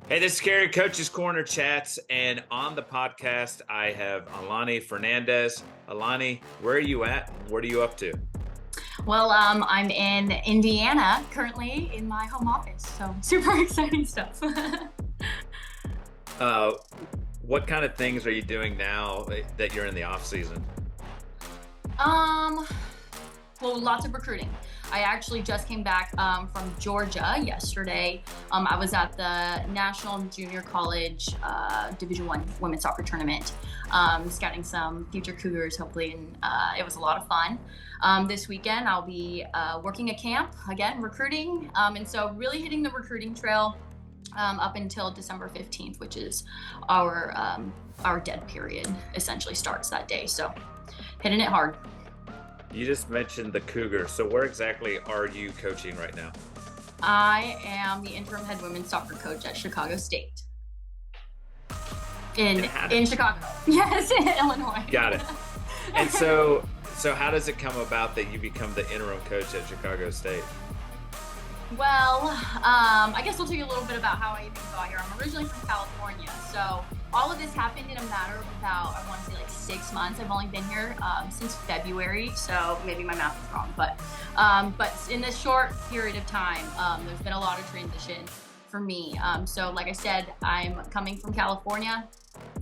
Hey, this is Gary, Coach's Corner Chats, and on the podcast, I have Aulani Fernandez. Aulani, where are you at? What are you up to? Well, I'm in Indiana currently in my home office, so super exciting stuff. Uh, what kind of things are you doing now that you're in the off season? um, well, lots of recruiting. I actually just came back from Georgia yesterday. I was at the National Junior College Division I women's soccer tournament, scouting some future Cougars, hopefully, and it was a lot of fun. This weekend, I'll be working a camp, again, recruiting, and so really hitting the recruiting trail up until December 15th, which is our dead period, essentially starts that day. So hitting it hard. You just mentioned the Cougars, so where exactly are you coaching right now? I am the interim head women's soccer coach at Chicago State. In Chicago. Yes, in Illinois. Got it. And so how does it come about that you become the interim coach at Chicago State? Well, I guess I'll tell you a little bit about how I even got here. I'm originally from California, so all of this happened in a matter of about, I want to say, like 6 months. I've only been here since February, so maybe my math is wrong, but in this short period of time, there's been a lot of transition for me. So like I said, I'm coming from California.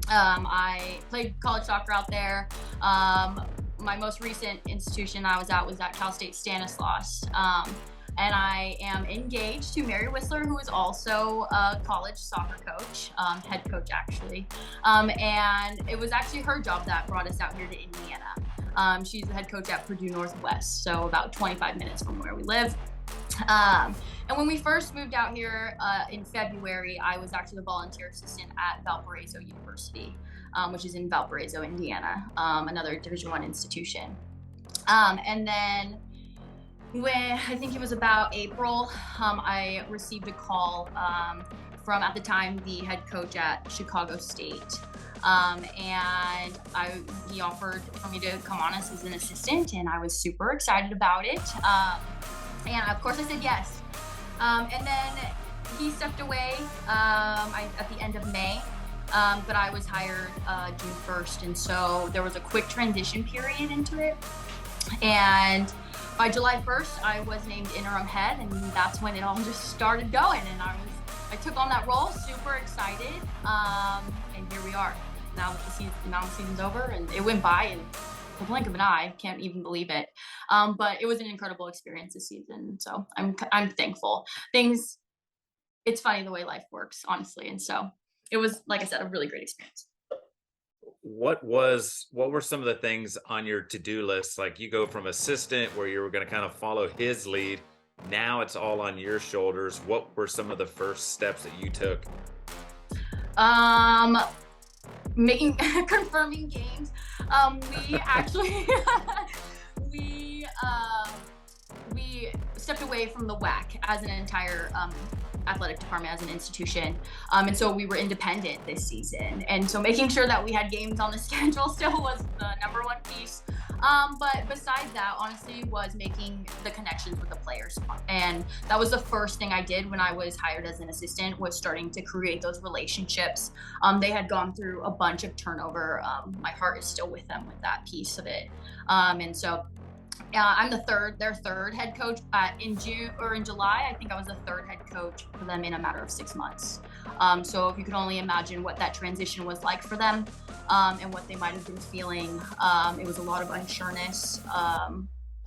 I played college soccer out there. My most recent institution I was at Cal State Stanislaus. And I am engaged to Mary Whistler, who is also a college soccer coach, head coach actually. And it was actually her job that brought us out here to Indiana. She's the head coach at Purdue Northwest, so about 25 minutes from where we live. And when we first moved out here in February, I was actually the volunteer assistant at Valparaiso University, which is in Valparaiso, Indiana, another Division I institution. And then when I think it was about April, I received a call from, at the time, the head coach at Chicago State. And he offered for me to come on as an assistant, and I was super excited about it. And of course I said yes. And then he stepped away at the end of May, but I was hired June 1st, and so there was a quick transition period into it. And by July 1st, I was named interim head, and that's when it all just started going. And I took on that role, super excited, and here we are. Now that the season's over, and it went by in the blink of an eye. Can't even believe it. But it was an incredible experience this season, so I'm thankful. It's funny the way life works, honestly, and so it was, like I said, a really great experience. What were some of the things on your to-do list? Like, you go from assistant where you were going to kind of follow his lead. Now it's all on your shoulders. What were some of the first steps that you took? Confirming games. We actually, we stepped away from the WAC as an entire athletic department, as an institution, and so we were independent this season, and so making sure that we had games on the schedule still was the number one piece. But besides that, honestly, was making the connections with the players, and that was the first thing I did when I was hired as an assistant, was starting to create those relationships. They had gone through a bunch of turnover. My heart is still with them with that piece of it, and so I'm their third head coach. In July, I think I was the third head coach for them in a matter of 6 months. So if you could only imagine what that transition was like for them, and what they might have been feeling, it was a lot of unsureness.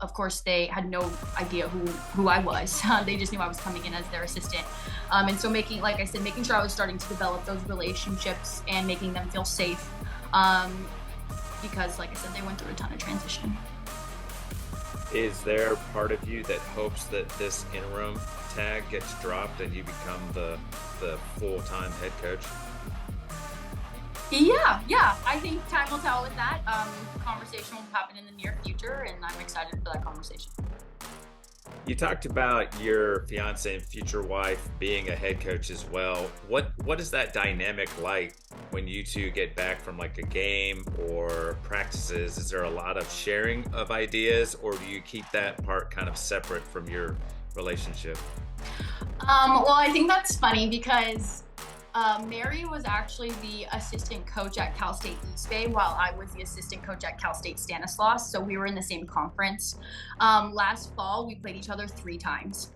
Of course, they had no idea who I was. They just knew I was coming in as their assistant. And so making sure I was starting to develop those relationships and making them feel safe. Because, like I said, they went through a ton of transition. Is there part of you that hopes that this interim tag gets dropped and you become the full-time head coach? Yeah. I think time will tell with that. Conversation will happen in the near future, and I'm excited for that conversation. You talked about your fiance and future wife being a head coach as well. What is that dynamic like when you two get back from like a game or practices? Is there a lot of sharing of ideas, or do you keep that part kind of separate from your relationship? Well, I think that's funny because Mary was actually the assistant coach at Cal State East Bay, while I was the assistant coach at Cal State Stanislaus. So we were in the same conference. Last fall, we played each other 3 times.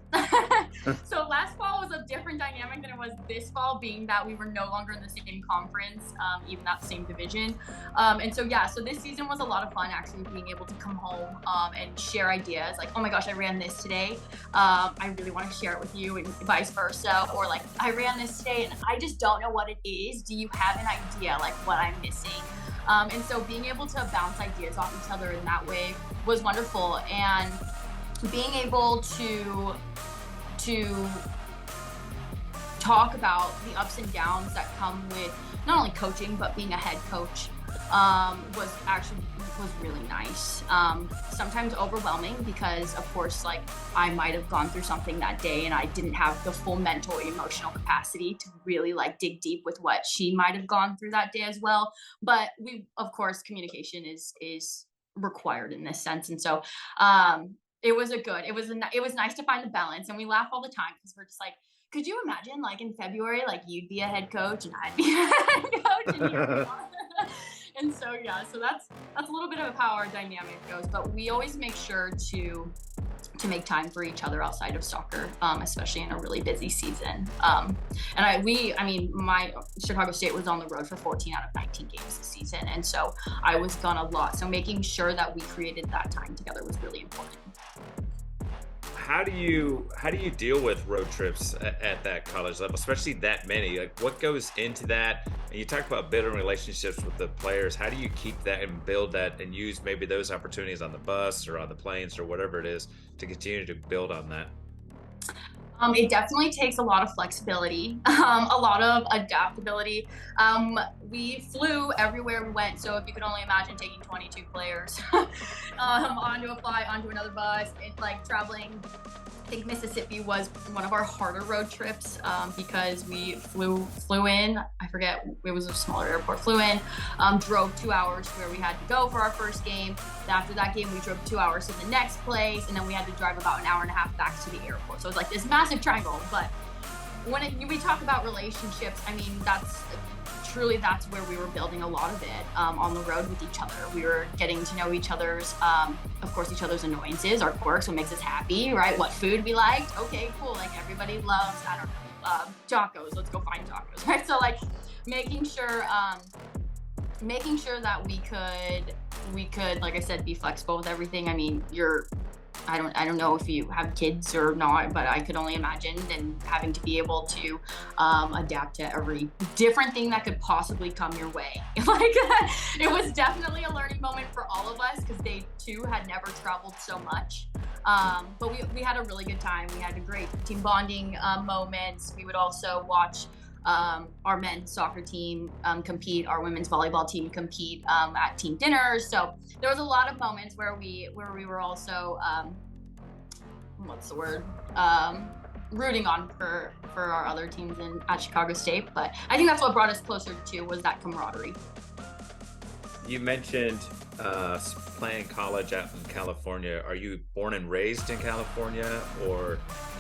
So last fall was a different dynamic than it was this fall, being that we were no longer in the same conference, even that same division. And so, yeah, so this season was a lot of fun, actually being able to come home and share ideas. Like, oh my gosh, I ran this today. I really want to share it with you, and vice versa. Or like, I ran this today and I just don't know what it is. Do you have an idea, like what I'm missing? And so being able to bounce ideas off each other in that way was wonderful. And being able to talk about the ups and downs that come with not only coaching but being a head coach was really nice. Sometimes overwhelming because, of course, like I might have gone through something that day and I didn't have the full mental, emotional capacity to really like dig deep with what she might have gone through that day as well. But of course, communication is required in this sense, and so it was nice to find the balance, and we laugh all the time because we're just like, could you imagine like in February, like you'd be a head coach and I'd be a head coach, and here we are. And so yeah, so that's a little bit of how our dynamic goes, but we always make sure to make time for each other outside of soccer, especially in a really busy season. My Chicago State was on the road for 14 out of 19 games this season, and so I was gone a lot. So making sure that we created that time together was really important. How do you deal with road trips at that college level, especially that many? Like, what goes into that? And you talk about building relationships with the players. How do you keep that and build that and use maybe those opportunities on the bus or on the planes or whatever it is to continue to build on that? It definitely takes a lot of flexibility, a lot of adaptability. We flew everywhere we went, so if you could only imagine taking 22 players onto a flight, onto another bus, it's like traveling. I think Mississippi was one of our harder road trips because we flew in. I forget, it was a smaller airport. Flew in, drove 2 hours to where we had to go for our first game. After that game, we drove 2 hours to the next place, and then we had to drive about an hour and a half back to the airport. So it was like this massive triangle. But when we talk about relationships, I mean, that's where we were building a lot of it on the road with each other. We were getting to know each other's, of course, each other's annoyances, our quirks, what makes us happy, right? What food we liked. Okay, cool. Like everybody loves, I don't know, tacos. Let's go find tacos, right? So like making sure that we could, like I said, be flexible with everything. I mean, I don't know if you have kids or not, but I could only imagine and having to be able to adapt to every different thing that could possibly come your way. Like it was definitely a learning moment for all of us because they too had never traveled so much. But we had a really good time. We had a great team bonding moments. We would also watch our men's soccer team compete, our women's volleyball team compete at team dinners. So there was a lot of moments where we were also rooting on for our other teams at Chicago State. But I think that's what brought us closer to was that camaraderie. You mentioned playing college out in California. Are you born and raised in California,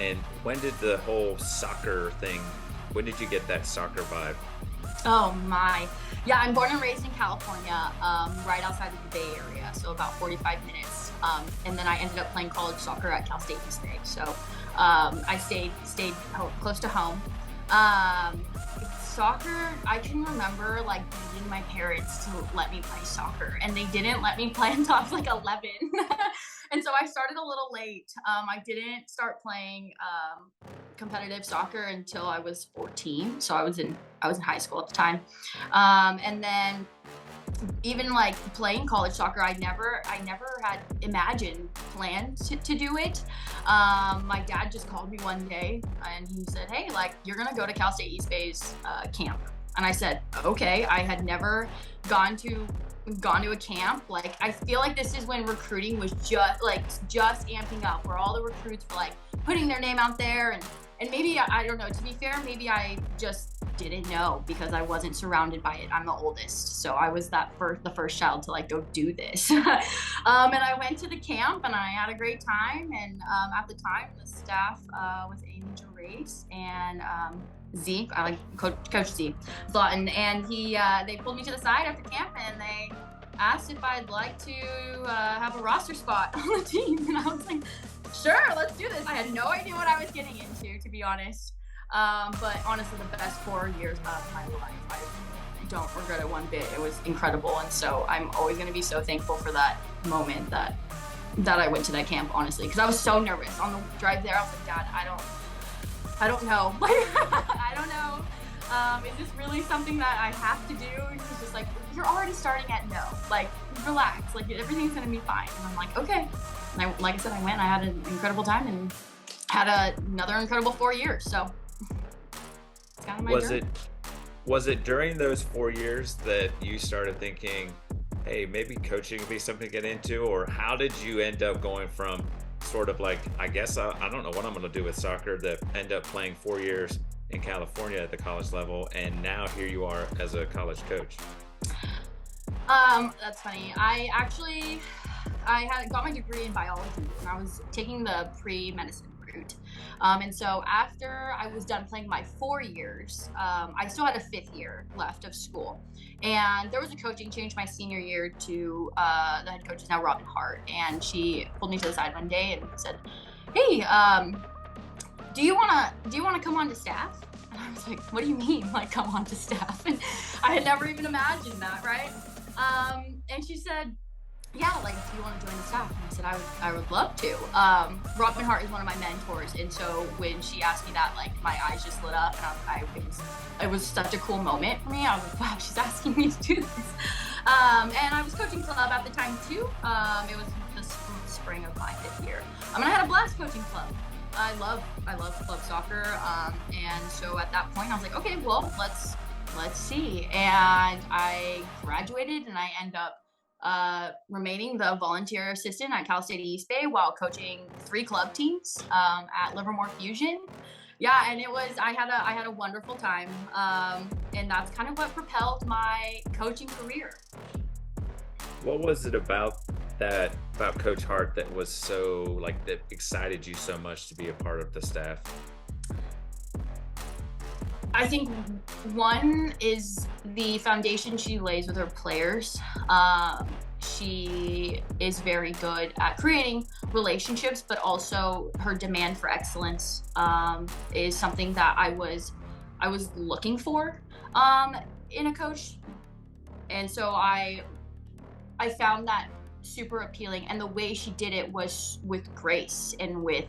and when did the whole soccer thing? When did you get that soccer vibe? Oh my. Yeah, I'm born and raised in California, right outside of the Bay Area, so about 45 minutes. And then I ended up playing college soccer at Cal State East Bay. So I stayed close to home. Soccer, I can remember like begging my parents to let me play soccer, and they didn't let me play until I was like 11. And so I started a little late. I didn't start playing competitive soccer until I was 14. So I was in high school at the time. And then even like playing college soccer, I never had planned to do it. My dad just called me one day and he said, "Hey, like you're gonna go to Cal State East Bay's camp." And I said, "Okay." I had never gone to a camp. Like I feel like this is when recruiting was just amping up, where all the recruits were like putting their name out there, and maybe I don't know, to be fair, maybe I just didn't know because I wasn't surrounded by it. I'm the oldest, so I was the first child to like go do this. And I went to the camp and I had a great time, and at the time the staff was Amy Gerace, and Z. I like Coach Z Zlatan, and they pulled me to the side after camp and they asked if I'd like to have a roster spot on the team, and I was like, sure, let's do this. I had no idea what I was getting into, to be honest. But honestly, the best 4 years of my life. I don't regret it one bit. It was incredible, and so I'm always going to be so thankful for that moment that I went to that camp, honestly, because I was so nervous on the drive there. I was like, Dad, I don't know. I don't know. Is this really something that I have to do? And he's just like, you're already starting at no. Like, relax. Like, everything's going to be fine. And I'm like, okay. And like I said, I went. I had an incredible time and had another incredible 4 years. So it's kind of my journey. Was it during those 4 years that you started thinking, hey, maybe coaching would be something to get into? Or how did you end up going from sort of like, I guess I don't know what I'm going to do with soccer, that end up playing 4 years in California at the college level, and now here you are as a college coach? That's funny. I had got my degree in biology and I was taking the pre-medicine route. And so after I was done playing my 4 years, I still had a 5th year left of school. And there was a coaching change my senior year to the head coach is now Robin Hart. And she pulled me to the side one day and said, hey, do you wanna come on to staff? And I was like, what do you mean, like, come on to staff? And I had never even imagined that, right? And she said, yeah, like, do you want to join the staff? And I said, I would love to. Robin Hart is one of my mentors, and so when she asked me that, like, my eyes just lit up, and it was such a cool moment for me. I was like, wow, she's asking me to do this. And I was coaching club at the time too. It was the spring of my 5th year. And I had a blast coaching club. I love club soccer, and so at that point I was like, okay, well, let's see. And I graduated, and I end up remaining the volunteer assistant at Cal State East Bay while coaching 3 club teams at Livermore Fusion. Yeah, and I had a wonderful time, and that's kind of what propelled my coaching career. What was it about Coach Hart that was so, like, that excited you so much to be a part of the staff? I think one is the foundation she lays with her players. She is very good at creating relationships, but also her demand for excellence is something that I was looking for in a coach, and so I found that super appealing. And the way she did it was with grace and with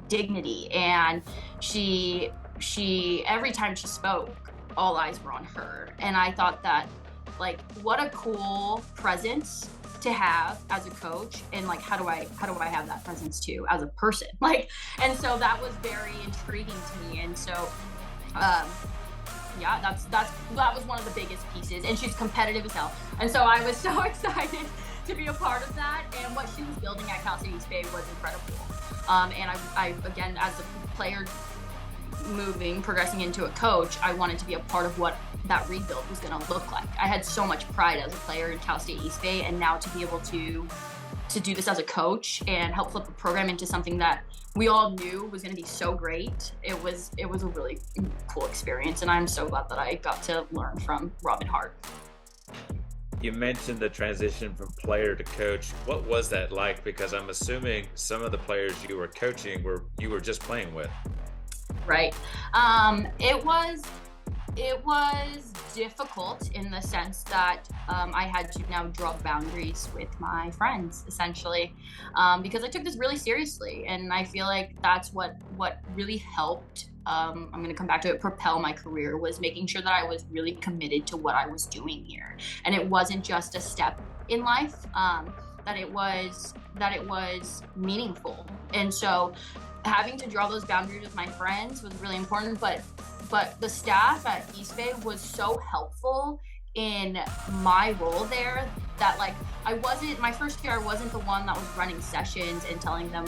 dignity, and she every time she spoke, all eyes were on her. And I thought that, like, what a cool presence to have as a coach, and like, how do I have that presence too as a person? Like, and so that was very intriguing to me. And so yeah, that was one of the biggest pieces. And she's competitive as hell, and so I was so excited to be a part of that. And what she was building at Cal State East Bay was incredible. And I again, as a player progressing into a coach, I wanted to be a part of what that rebuild was going to look like. I had so much pride as a player in Cal State East Bay, and now to be able to do this as a coach and help flip the program into something that we all knew was going to be so great, it was a really cool experience, and I'm so glad that I got to learn from Robin Hart. You mentioned the transition from player to coach. What was that like? Because I'm assuming some of the players you were coaching you were just playing with. Right. It was difficult in the sense that I had to now draw boundaries with my friends, essentially, because I took this really seriously, and I feel like that's what really helped. I'm going to come back to it. Propel my career was making sure that I was really committed to what I was doing here, and it wasn't just a step in life. That it was meaningful, and so having to draw those boundaries with my friends was really important. But the staff at East Bay was so helpful in my role there that, like, my first year I wasn't the one that was running sessions and telling them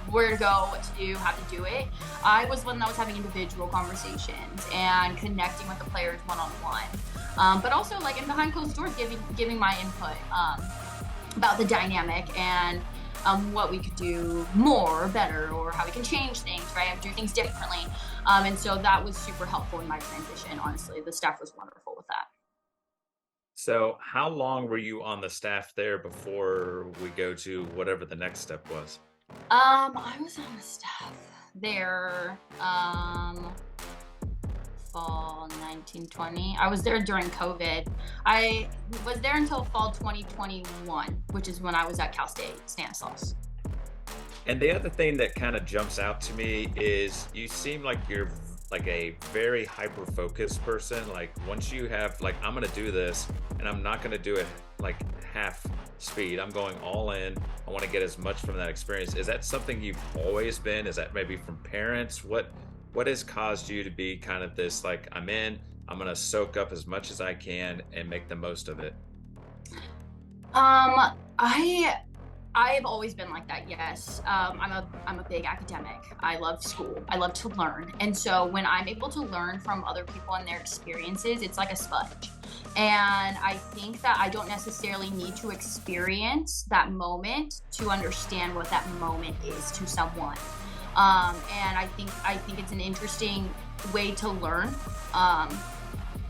where to go, what to do, how to do it. I was one that was having individual conversations and connecting with the players one-on-one. But also, like, in behind closed doors, giving my input about the dynamic and what we could do more or better, or how we can change things, right? Do things differently. And so that was super helpful in my transition. Honestly, the staff was wonderful with that. So, how long were you on the staff there before we go to whatever the next step was? I was on the staff there, fall 1920. I was there during COVID. I was there until fall 2021, which is when I was at Cal State Stanislaus. And the other thing that kind of jumps out to me is you seem like you're like a very hyper focused person. Like once you have like I'm going to do this and I'm not going to do it like half speed. I'm going all in. I want to get as much from that experience. Is that something you've always been? Is that maybe from parents? What has caused you to be kind of this like I'm in, I'm going to soak up as much as I can and make the most of it? Um, I I've always been like that. Yes, I'm a big academic. I love school. I love to learn, and so when I'm able to learn from other people and their experiences, it's like a sponge. And I think that I don't necessarily need to experience that moment to understand what that moment is to someone. And I think it's an interesting way to learn.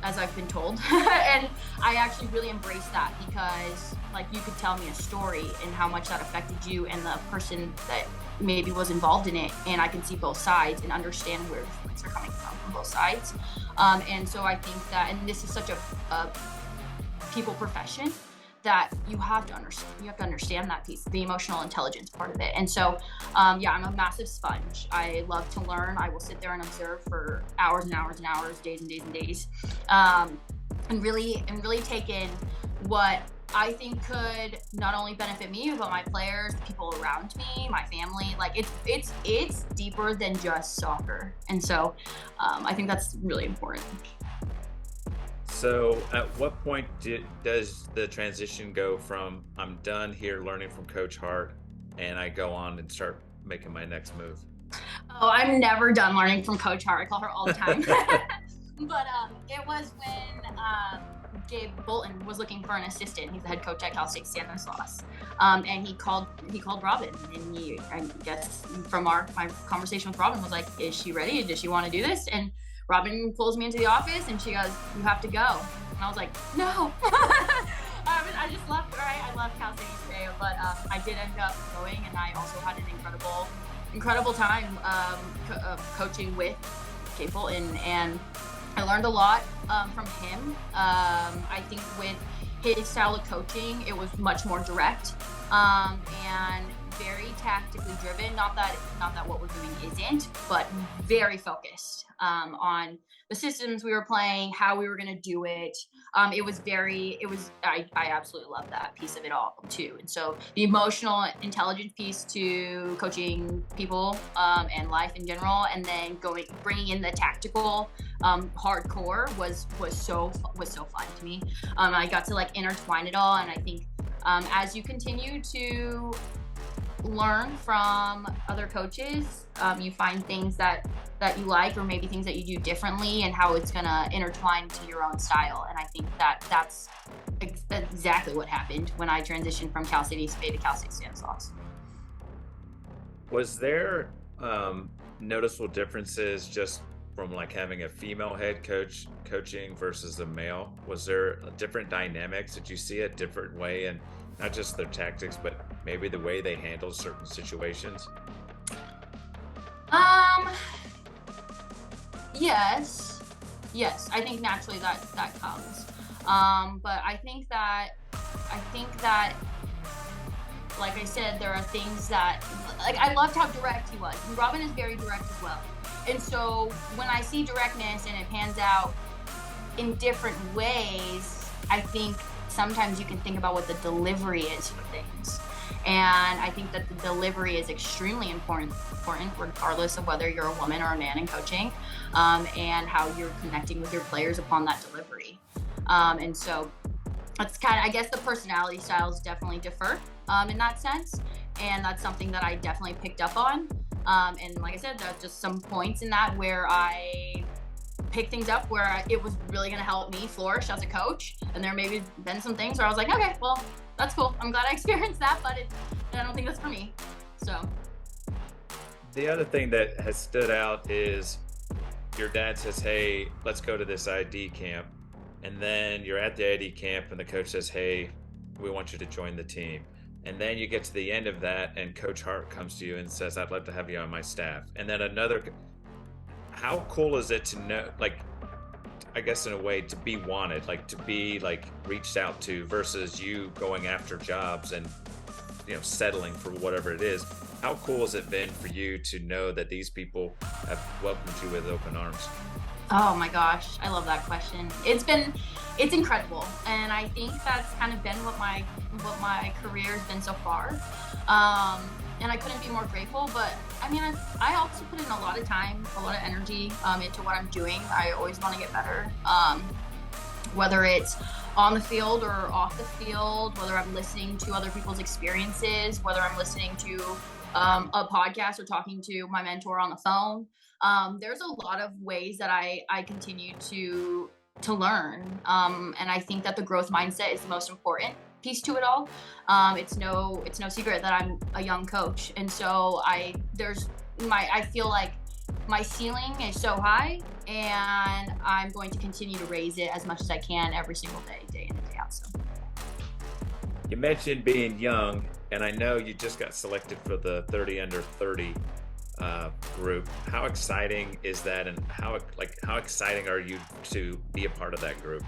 As I've been told. And I actually really embrace that because like you could tell me a story and how much that affected you and the person that maybe was involved in it, and I can see both sides and understand where the feelings are coming from both sides. And so I think that, and this is such a people profession, that you have to understand that piece, the emotional intelligence part of it. And so yeah, I'm a massive sponge. I love to learn. I will sit there and observe for hours and hours and hours, days and days and days, and really take in what I think could not only benefit me but my players, the people around me, my family. Like it's deeper than just soccer. And so I think that's really important. So, at what point does the transition go from I'm done here learning from Coach Hart and I go on and start making my next move? Oh, I'm never done learning from Coach Hart. I call her all the time. But it was when Gabe Bolton was looking for an assistant. He's the head coach at Cal State Stanislaus, and he called Robin, and I guess from my conversation with Robin was like, "Is she ready? Does she want to do this?" And Robin pulls me into the office and she goes, "You have to go." And I was like, "No." I just left, right? I left Cal State today, but I did end up going, and I also had an incredible time coaching with Gabe Bolton, and I learned a lot from him. I think with his style of coaching, it was much more direct and very tactically driven. Not that what we're doing isn't, but very focused on the systems we were playing, how we were going to do it. I absolutely love that piece of it all too. And so the emotional intelligence piece to coaching people and life in general, and then bringing in the tactical hardcore was so fun to me. I got to like intertwine it all, and I think as you continue to learn from other coaches, you find things that you like, or maybe things that you do differently, and how it's gonna intertwine to your own style. And I think that's exactly what happened when I transitioned from Cal State East Bay to Cal State Stanislaus. Was there noticeable differences just from like having a female head coach coaching versus a male? Was there different dynamics? Did you see a different way, and not just their tactics, but maybe the way they handle certain situations? Yes. I think naturally that comes. But I think that, like I said, there are things that, like, I loved how direct he was. And Robin is very direct as well. And so when I see directness and it pans out in different ways, I think sometimes you can think about what the delivery is for things. And I think that the delivery is extremely important regardless of whether you're a woman or a man in coaching, and how you're connecting with your players upon that delivery. And so that's kind of, I guess the personality styles definitely differ in that sense. And that's something that I definitely picked up on. And like I said, there's just some points in that where I pick things up where it was really going to help me flourish as a coach. And there maybe been some things where I was like, okay, well, that's cool. I'm glad I experienced that, but I don't think that's for me. So the other thing that has stood out is your dad says, hey, let's go to this ID camp, and then you're at the ID camp and the coach says, hey, we want you to join the team. And then you get to the end of that and Coach Hart comes to you and says, I'd love to have you on my staff. And then how cool is it to know, like, I guess in a way, to be wanted, like to be like reached out to versus you going after jobs and, settling for whatever it is. How cool has it been for you to know that these people have welcomed you with open arms? Oh my gosh, I love that question. It's incredible, and I think that's kind of been what my career has been so far. And I couldn't be more grateful. But I mean, I also put in a lot of time, a lot of energy into what I'm doing. I always want to get better, whether it's on the field or off the field, whether I'm listening to other people's experiences, whether I'm listening to a podcast or talking to my mentor on the phone. There's a lot of ways that I continue to learn. And I think that the growth mindset is the most important piece to it all. It's no secret that I'm a young coach. And so I feel like my ceiling is so high, and I'm going to continue to raise it as much as I can every single day, day in and day out. So. You mentioned being young, and I know you just got selected for the 30 under 30 group. How exciting is that, and how exciting are you to be a part of that group?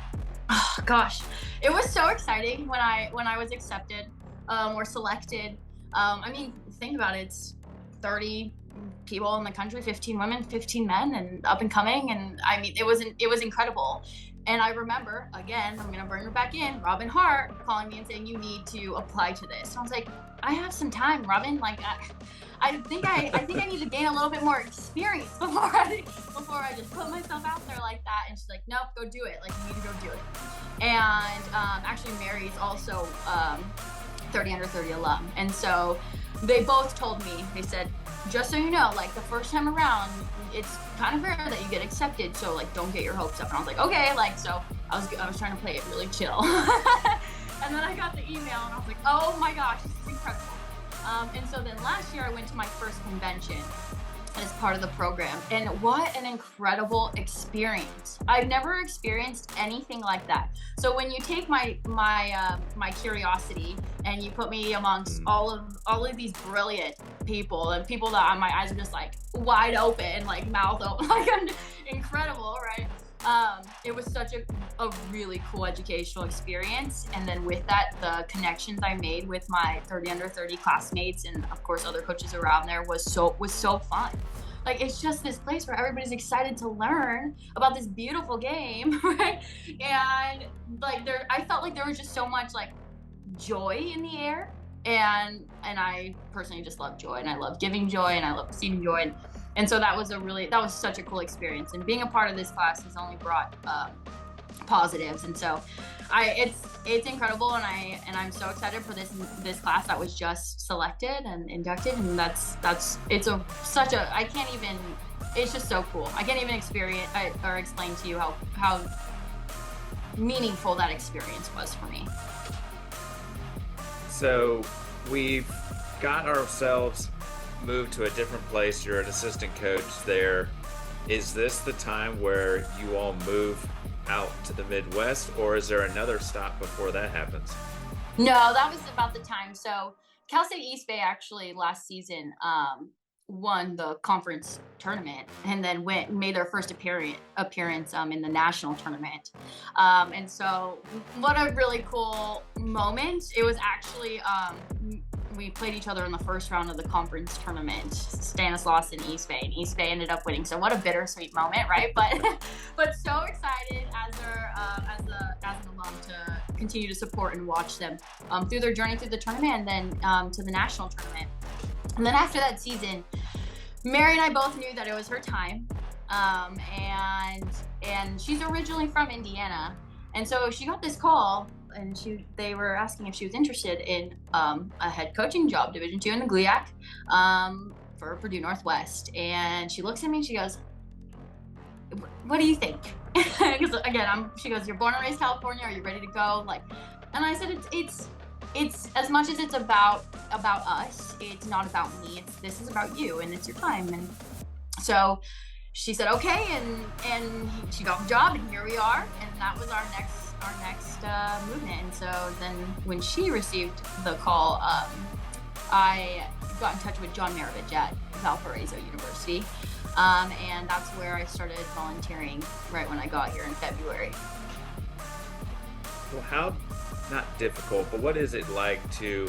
Oh, gosh, it was so exciting when I was accepted or selected. I mean, think about it. It's 30 people in the country, 15 women, 15 men, and up and coming. And I mean, it was incredible. And I remember, again, I'm gonna bring her back in, Robin Hart calling me and saying, you need to apply to this. And I was like, I have some time, Robin. Like, I think I need to gain a little bit more experience before I just put myself out there like that. And she's like, nope, go do it. Like, you need to go do it. And actually, Mary's also 30 under 30 alum. And so they both told me, they said, just so you know, like, the first time around, it's kind of rare that you get accepted, so like, don't get your hopes up. And I was like, okay, like, so I was trying to play it really chill. And then I got the email and I was like, oh my gosh, this is incredible. And so then last year I went to my first convention as part of the program, and what an incredible experience. I've never experienced anything like that. So when you take my curiosity and you put me amongst all of these brilliant people, and people that my eyes are just like wide open, like mouth open, like incredible, right? It was such a really cool educational experience. And then with that, the connections I made with my 30 under 30 classmates and of course other coaches around there was so fun. Like, it's just this place where everybody's excited to learn about this beautiful game, right? And like, I felt like there was just so much like joy in the air. And I personally just love joy, and I love giving joy, and I love receiving joy. And so that was such a cool experience. And being a part of this class has only brought positives. And so it's incredible, and I'm so excited for this class that was just selected and inducted. And it's just so cool. I can't even experience or explain to you how meaningful that experience was for me. So we've got ourselves moved to a different place. You're an assistant coach there. Is this the time where you all move out to the Midwest, or is there another stop before that happens? No, that was about the time. So Cal State East Bay actually last season won the conference tournament, and then made their first appearance in the national tournament. And so what a really cool moment. It was actually we played each other in the first round of the conference tournament, Stanislaus and East Bay, and East Bay ended up winning. So what a bittersweet moment, right? But so excited as an alum to continue to support and watch them through their journey through the tournament, and then to the national tournament. And then after that season, Mary and I both knew that it was her time, and she's originally from Indiana, and so she got this call. And they were asking if she was interested in a head coaching job, Division II in the GLIAC, for Purdue Northwest. And she looks at me and she goes, "What do you think?" Because again, she goes, "You're born and raised California. Are you ready to go?" Like, and I said, "It's as much as it's about us. It's not about me. This is about you, and it's your time." And so she said okay, and she got the job, and here we are, and that was our next movement. And so then when she received the call, I got in touch with John Maravich at Valparaiso University, and that's where I started volunteering right when I got here in February. Well, how, not difficult, but what is it like to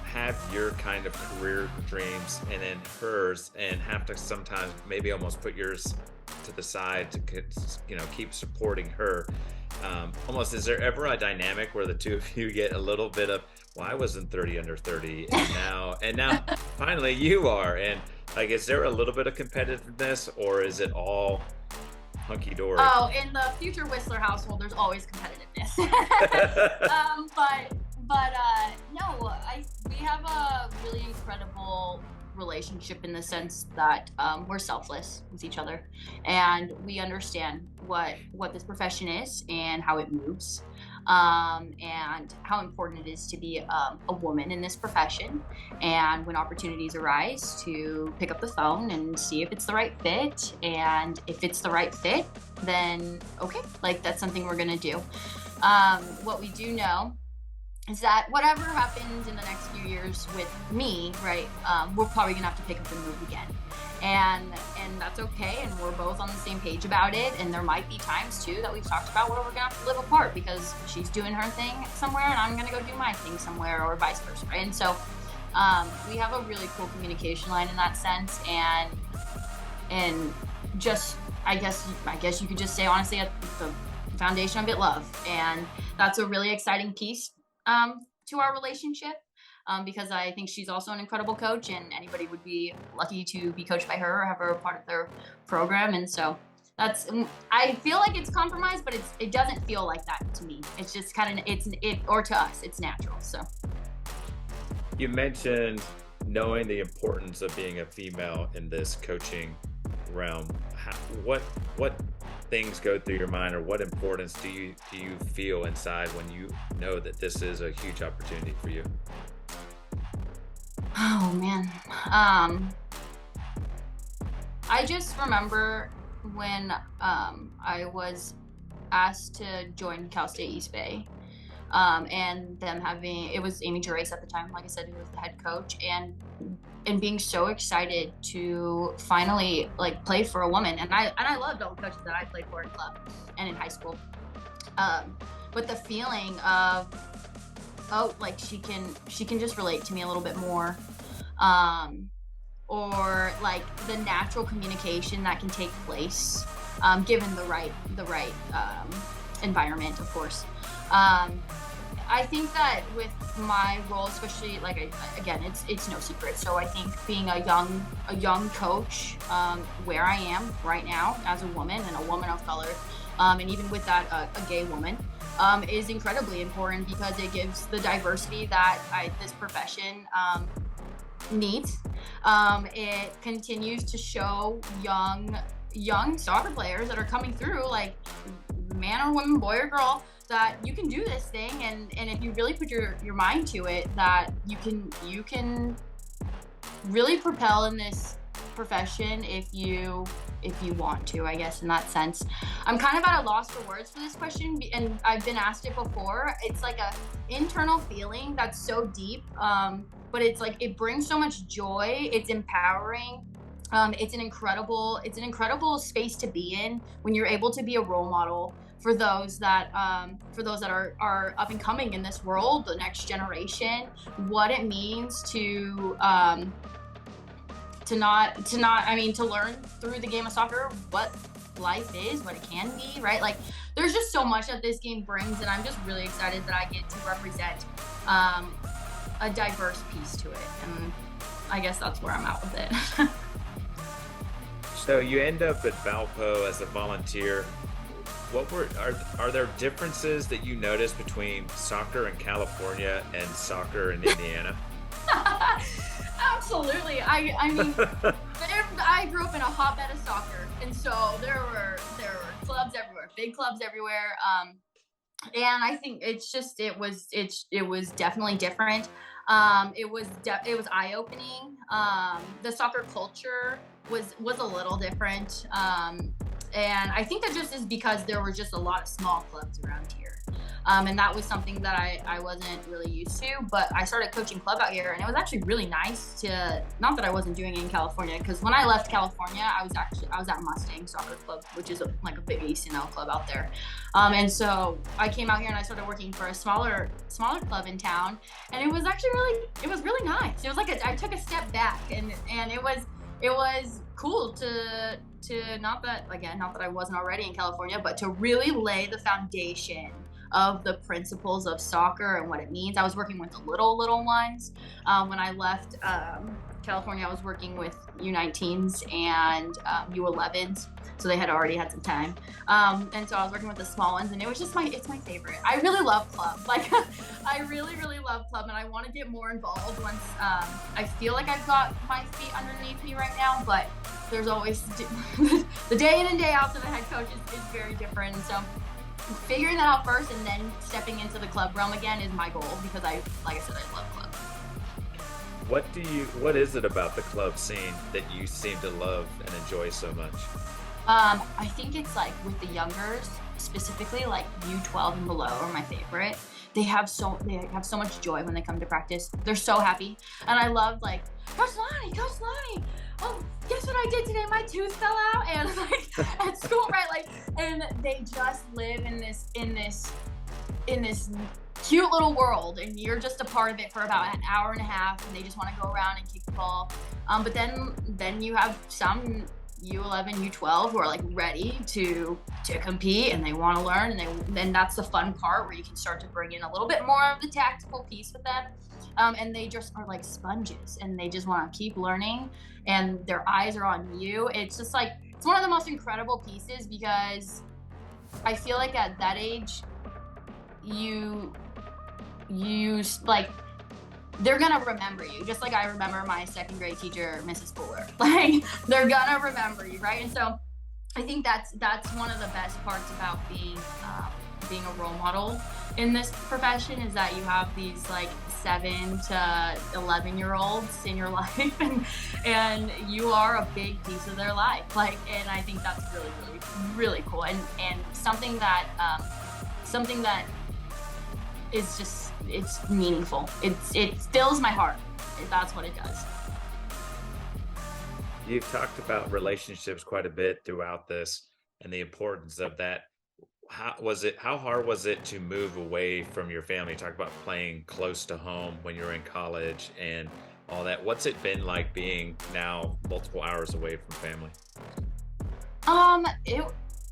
have your kind of career dreams and then hers, and have to sometimes maybe almost put yours to the side to keep supporting her? Almost, is there ever a dynamic where the two of you get a little bit of, well, I wasn't 30 under 30, and now finally you are, and like, is there a little bit of competitiveness, or is it all hunky dory? Oh, in the future Whistler household, there's always competitiveness. But no, we have a really incredible relationship in the sense that we're selfless with each other, and we understand what this profession is and how it moves, and how important it is to be a woman in this profession, and when opportunities arise, to pick up the phone and see if it's the right fit, and if it's the right fit, then okay, like, that's something we're gonna do. What we do know is that whatever happens in the next few years with me, right, we're probably gonna have to pick up and move again. And that's okay, and we're both on the same page about it, and there might be times too that we've talked about where we're gonna have to live apart because she's doing her thing somewhere and I'm gonna go do my thing somewhere, or vice versa, right? And so we have a really cool communication line in that sense, and just I guess you could just say, honestly, at the foundation of it, love. And that's a really exciting piece to our relationship, because I think she's also an incredible coach, and anybody would be lucky to be coached by her or have her part of their program. And so I feel like it's compromised, but it doesn't feel like that to me. It's just kind of, or to us, it's natural. So You mentioned knowing the importance of being a female in this coaching realm. What things go through your mind, or what importance do you feel inside when you know that this is a huge opportunity for you? Oh man, I just remember when I was asked to join Cal State East Bay, and them it was Amy Gerace at the time, like I said, who was the head coach, and being so excited to finally like play for a woman. And I loved all the coaches that I played for in club and in high school. But the feeling of, oh, like she can just relate to me a little bit more. Or like the natural communication that can take place, given the right environment, of course. I think that with my role, especially, like, again, it's no secret. So I think being a young coach, where I am right now as a woman and a woman of color, and even with that, a gay woman, is incredibly important, because it gives the diversity that this profession needs. It continues to show young soccer players that are coming through, like, man or woman, boy or girl, that you can do this thing, and if you really put your mind to it, that you can really propel in this profession if you want to, I guess, in that sense. I'm kind of at a loss for words for this question, and I've been asked it before. It's like a internal feeling that's so deep, but it's like, it brings so much joy. It's empowering. It's an incredible space to be in when you're able to be a role model for those that are up and coming in this world, the next generation. What it means to learn through the game of soccer what life is, what it can be, right? Like, there's just so much that this game brings, and I'm just really excited that I get to represent a diverse piece to it, and I guess that's where I'm at with it. So you end up at Valpo as a volunteer. Are there differences that you notice between soccer in California and soccer in Indiana? Absolutely. I mean, I grew up in a hotbed of soccer, and so there were clubs everywhere, big clubs everywhere. And I think it was definitely different. It was eye opening. The soccer culture was a little different, and I think that just is because there were just a lot of small clubs around here. And that was something that I wasn't really used to. But I started coaching club out here, and it was actually really nice to, not that I wasn't doing it in California, because when I left California, I was at Mustang Soccer Club, which is like a big ACNL club out there. And so I came out here and I started working for a smaller club in town, and it was really nice. It was like I took a step back, and it was cool to not that I wasn't already in California, but to really lay the foundation of the principles of soccer and what it means. I was working with the little ones. When I left California, I was working with U19s and U11s, so they had already had some time. And so I was working with the small ones, and it's my favorite. I really love club. Like, I really love club, and I want to get more involved once I feel like I've got my feet underneath me right now, but there's always the day in and day out for the head coach is very different. And so figuring that out first and then stepping into the club realm again is my goal, because like I said, I love club. What is it about the club scene that you seem to love and enjoy so much? I think it's like with the youngers, specifically like U12 and below are my favorite. They have so much joy when they come to practice. They're so happy, and I love like, Coach Lonnie. Oh, guess what I did today? My tooth fell out, and like at school, right? Like, and they just live in this cute little world, and you're just a part of it for about an hour and a half, and they just want to go around and kick the ball. But then you have some U11, U12 who are like ready to compete, and they want to learn, and then that's the fun part where you can start to bring in a little bit more of the tactical piece with them. And they just are like sponges, and they just want to keep learning, and their eyes are on you. It's just like, it's one of the most incredible pieces, because I feel like at that age, you like, they're gonna remember you, just like I remember my second grade teacher, Mrs. Fuller. Like, they're gonna remember you, right? And so I think that's one of the best parts about being a role model in this profession, is that you have these like 7 to 11-year-olds in your life, and you are a big piece of their life. Like, and I think that's really cool, and something that is just, it's meaningful. It fills my heart. That's what it does. You've talked about relationships quite a bit throughout this and the importance of that. How hard was it to move away from your family? You talked about playing close to home when you were in college and all that. What's it been like being now multiple hours away from family?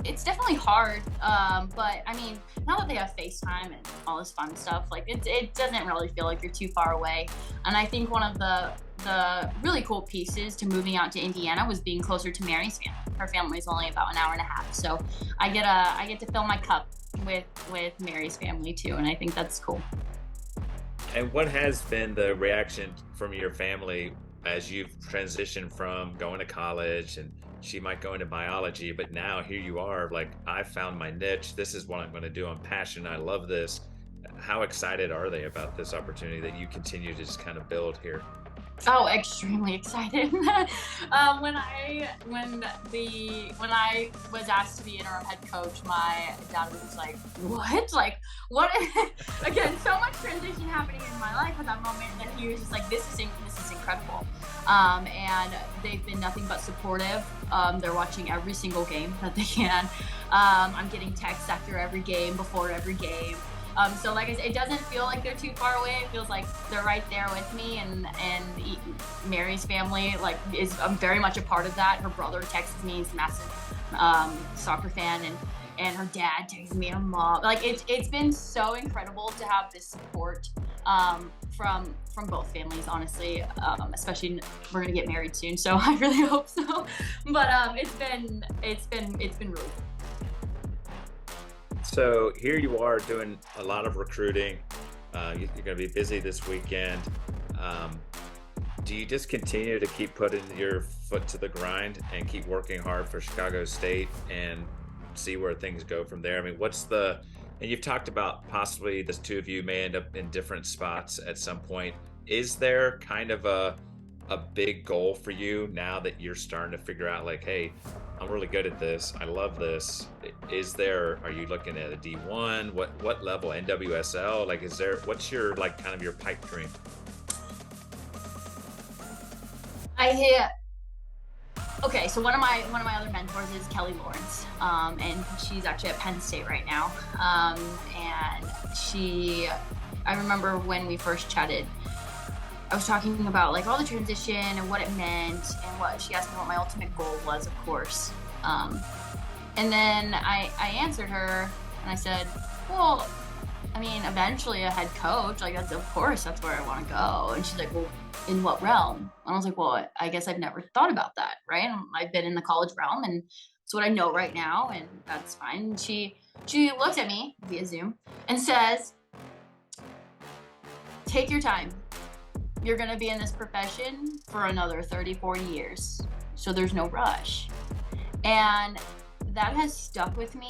It's definitely hard, but I mean, now that they have FaceTime and all this fun stuff, like it doesn't really feel like you're too far away. And I think one of the really cool pieces to moving out to Indiana was being closer to Mary's family. Her family is only about an hour and a half, so I get to fill my cup with Mary's family too, and I think that's cool. And what has been the reaction from your family as you've transitioned from going to college, and she might go into biology, but now here you are, like, I found my niche. This is what I'm going to do. I'm passionate. I love this. How excited are they about this opportunity that you continue to just kind of build here? Oh, extremely excited. When I was asked to be interim head coach, my dad was like, "What? Like, what?" Again, so much transition happening in my life at that moment that he was just like, "This is incredible," and they've been nothing but supportive. They're watching every single game that they can. I'm getting texts after every game, before every game. So like I said, it doesn't feel like they're too far away. It feels like they're right there with me, and Mary's family I'm very much a part of that. Her brother texts me; he's a massive soccer fan, and her dad texts me, and her mom. Like, it's been so incredible to have this support from both families, honestly. Especially, we're gonna get married soon, so I really hope so. But it's been really cool. So here you are doing a lot of recruiting. You're going to be busy this weekend. Do you just continue to keep putting your foot to the grind and keep working hard for Chicago State and see where things go from there? I mean, what's the And you've talked about possibly the two of you may end up in different spots at some point. Is there kind of a big goal for you now that you're starting to figure out like, hey, I'm really good at this. I love this. Is there, are you looking at a D1? What level? NWSL? Like is there, what's your like kind of your pipe dream? I hear. Okay, so one of my other mentors is Kelly Lawrence, and she's actually at Penn State right now. And I remember when we first chatted, I was talking about like all the transition and what it meant, and what she asked me what my ultimate goal was, of course. Um, and then I answered her, and I said, well, I mean, eventually a head coach, like that's, of course, that's where I want to go. And she's like, well, in what realm? And I was like, well, I guess I've never thought about that, right? I've been in the college realm, and it's what I know right now, and that's fine. And she looks at me via Zoom and says, take your time. You're gonna be in this profession for another 30, 40 years. So there's no rush. And that has stuck with me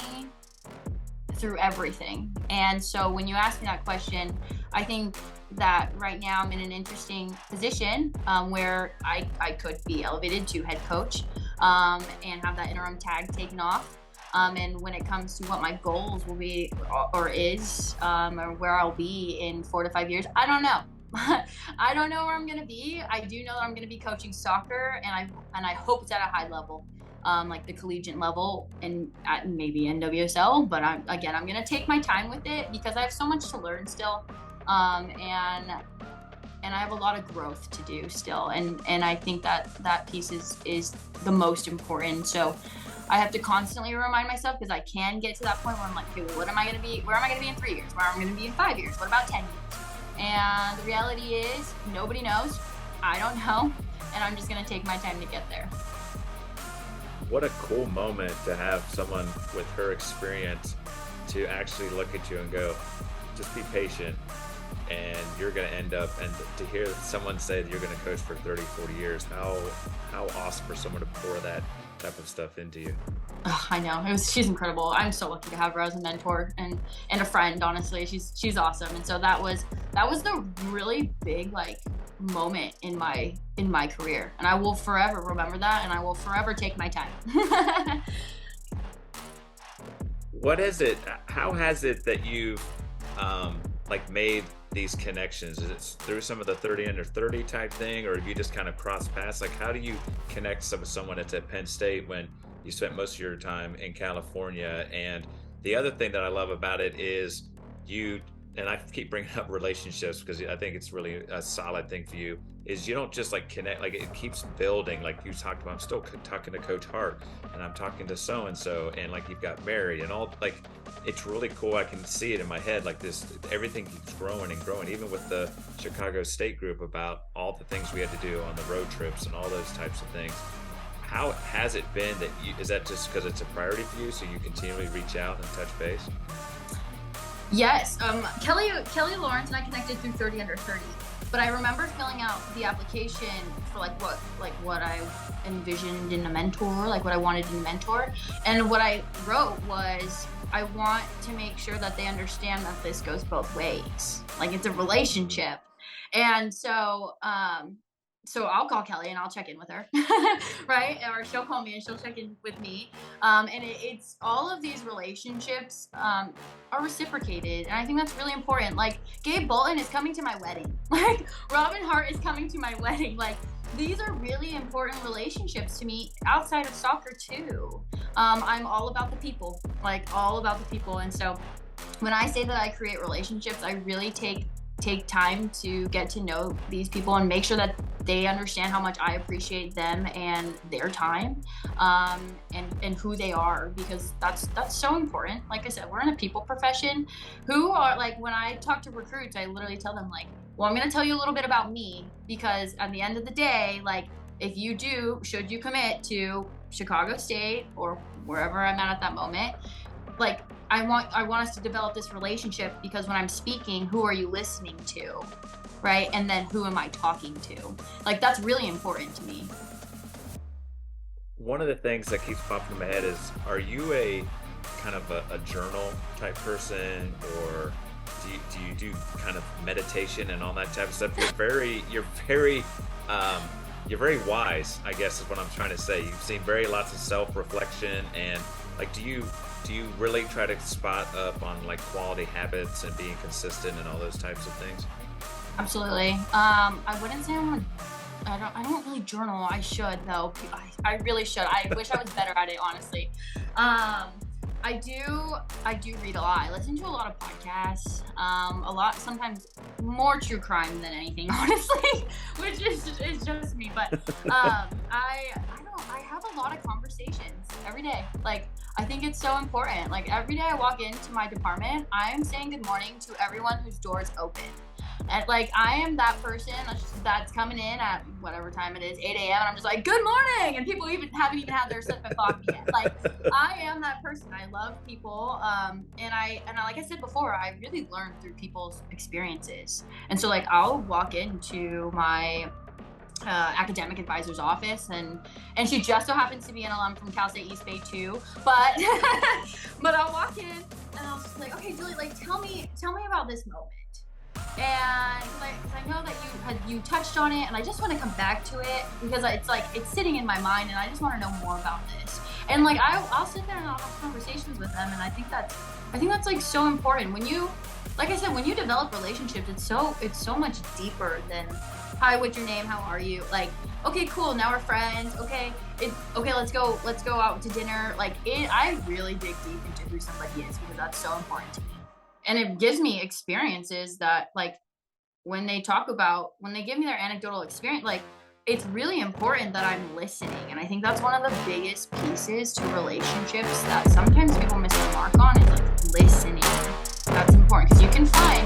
through everything. And so when you ask me that question, I think that right now I'm in an interesting position where I could be elevated to head coach and have that interim tag taken off. And when it comes to what my goals will be or is, or where I'll be in 4 to 5 years, I don't know. I don't know where I'm going to be. I do know that I'm going to be coaching soccer, and I hope it's at a high level, like the collegiate level, and at maybe NWSL. But I'm going to take my time with it because I have so much to learn still, and I have a lot of growth to do still, and I think that piece is the most important. So I have to constantly remind myself, because I can get to that point where I'm like, okay, well, what am I going to be? Where am I going to be in 3 years? Where am I going to be in 5 years? What about 10 years? And the reality is, nobody knows. I don't know. And I'm just going to take my time to get there. What a cool moment to have someone with her experience to actually look at you and go, just be patient, and you're going to end up, and to hear someone say that you're going to coach for 30, 40 years, how awesome for someone to pour that type of stuff into you. Oh, I know. She's incredible. I'm so lucky to have her as a mentor and a friend, honestly. She's awesome. And so that was the really big like moment in my career. And I will forever remember that, and I will forever take my time. What is it? How has it that you've like made these connections? Is it through some of the 30 under 30 type thing, or have you just kind of crossed paths? Like, how do you connect someone that's at Penn State when you spent most of your time in California? And the other thing that I love about it is you, and I keep bringing up relationships because I think it's really a solid thing for you, is you don't just like connect, like it keeps building. Like you talked about, I'm still talking to Coach Hart, and I'm talking to so and so, and like you've got Mary and all, like it's really cool. I can see it in my head, like this, everything keeps growing and growing, even with the Chicago State group, about all the things we had to do on the road trips and all those types of things. How has it been that you, is that just because it's a priority for you, so you continually reach out and touch base? Yes, Kelly Lawrence and I connected through 30 under 30. But I remember filling out the application for what I envisioned in a mentor, like what I wanted in a mentor. And what I wrote was, I want to make sure that they understand that this goes both ways. Like it's a relationship. And so I'll call Kelly and I'll check in with her, right? Or she'll call me and she'll check in with me. And it's all of these relationships are reciprocated. And I think that's really important. Like Gabe Bolton is coming to my wedding. Like Robin Hart is coming to my wedding. Like these are really important relationships to me outside of soccer too. I'm all about the people, like all about the people. And so when I say that I create relationships, I really take time to get to know these people and make sure that they understand how much I appreciate them and their time, and who they are, because that's so important. Like I said, we're in a people profession. Who are, like, when I talk to recruits, I literally tell them like, well, I'm going to tell you a little bit about me, because at the end of the day, like if you should you commit to Chicago State or wherever I'm at that moment, like I want us to develop this relationship, because when I'm speaking, who are you listening to, right? And then who am I talking to? Like that's really important to me. One of the things that keeps popping in my head is, are you a kind of a journal type person, or do you do kind of meditation and all that type of stuff? You're very wise, I guess is what I'm trying to say. You've seen very lots of self-reflection, and like, do you really try to spot up on like quality habits and being consistent and all those types of things? Absolutely. I wouldn't say I don't really journal. I should though. I really should. I wish I was better at it, honestly. I do read a lot. I listen to a lot of podcasts. A lot, sometimes more true crime than anything, honestly, which is just me. But I have a lot of conversations every day. Like, I think it's so important. Like, every day I walk into my department, I am saying good morning to everyone whose door is open. And like, I am that person that's coming in at whatever time it is, 8 a.m. and I'm just like, good morning, and people haven't even had their sip of coffee yet. Like, I am that person. I love people, and I like I said before, I really learn through people's experiences. And so, like, I'll walk into my academic advisor's office, and she just so happens to be an alum from Cal State East Bay too. But but I'll walk in and I'll just like, okay, Julie, like, tell me about this moment. And like, I know that you touched on it, and I just want to come back to it because it's like it's sitting in my mind, and I just want to know more about this. And like, I'll sit there and I'll have conversations with them, and I think that's like so important. When you, like I said, when you develop relationships, it's so much deeper than, hi, what's your name, how are you? Like, okay, cool, now we're friends. Okay, let's go out to dinner. Like, I really dig deep into who somebody is because that's so important to me. And it gives me experiences that, like, when they give me their anecdotal experience, like, it's really important that I'm listening. And I think that's one of the biggest pieces to relationships that sometimes people miss the mark on, is like listening. That's important because you can find